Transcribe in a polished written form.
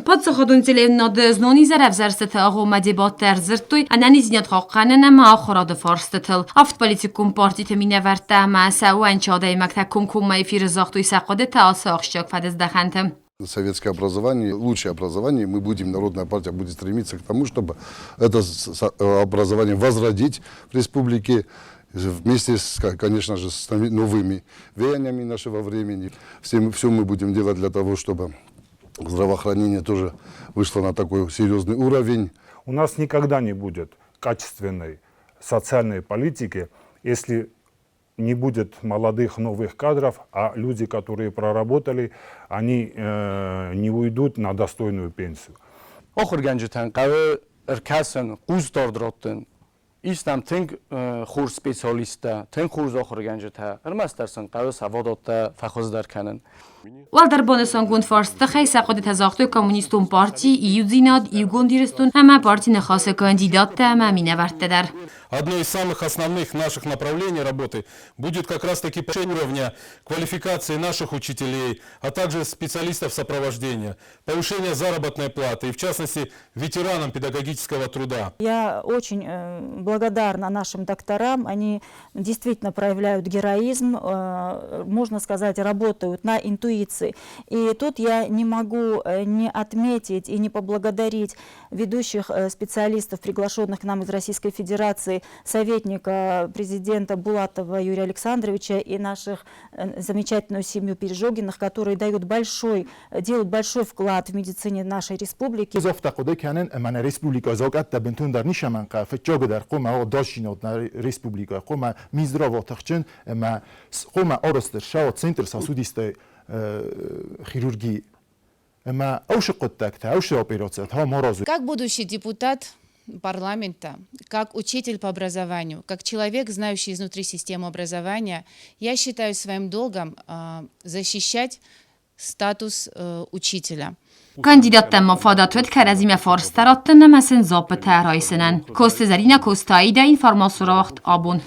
Podsachodun till znoni zarevzerset agoma debatter zirtui anani zniat haqqanana ma akhorad farstetel. Aft politikum parti temine verta ma sawan chadai maktakum kumai firzachtui saqade taasaqshak fadezdahantem. Советское образование, лучшее образование, мы будем, Народная партия будет стремиться к тому, чтобы это образование возродить в республике вместе, конечно же, с новыми веяниями нашего времени. Все мы будем делать для того, чтобы здравоохранение тоже вышло на такой серьезный уровень. У нас никогда не будет качественной социальной политики, если не будет молодых новых кадров, а люди, которые проработали, они не уйдут на достойную пенсию. Истам тенг хур специалиста, тенг хур захор генжта, армастарсан قاوس سوادات فخوز در کنن. والدر بانسان گوند فارسته خی سقاط تزاختو کمونیستون پارتی ایو زیناد ایو گوندیرستون همه پارتی نخواست کاندیدات تمام نورد در. Одно из самых основных наших направлений работы будет как раз-таки повышение уровня квалификации наших учителей, а также специалистов сопровождения, повышение заработной платы и, в частности, ветеранам педагогического труда. Я очень благодарна нашим докторам, они действительно проявляют героизм, можно сказать, работают на интуиции. И тут я не могу не отметить и не поблагодарить ведущих специалистов, приглашенных к нам из Российской Федерации, советника президента Булатова Юрия Александровича и наших замечательную семью Пережогиных, которые делают большой вклад в медицине нашей республики. Как будущий депутат парламента, как учитель по образованию, как человек, знающий изнутри систему образования, я считаю своим долгом защищать статус учителя. Kandidatten mafadatvet kerazime farstarattan nemasen zappet elrajszenen. Kosztezerine kosztaide információra abun.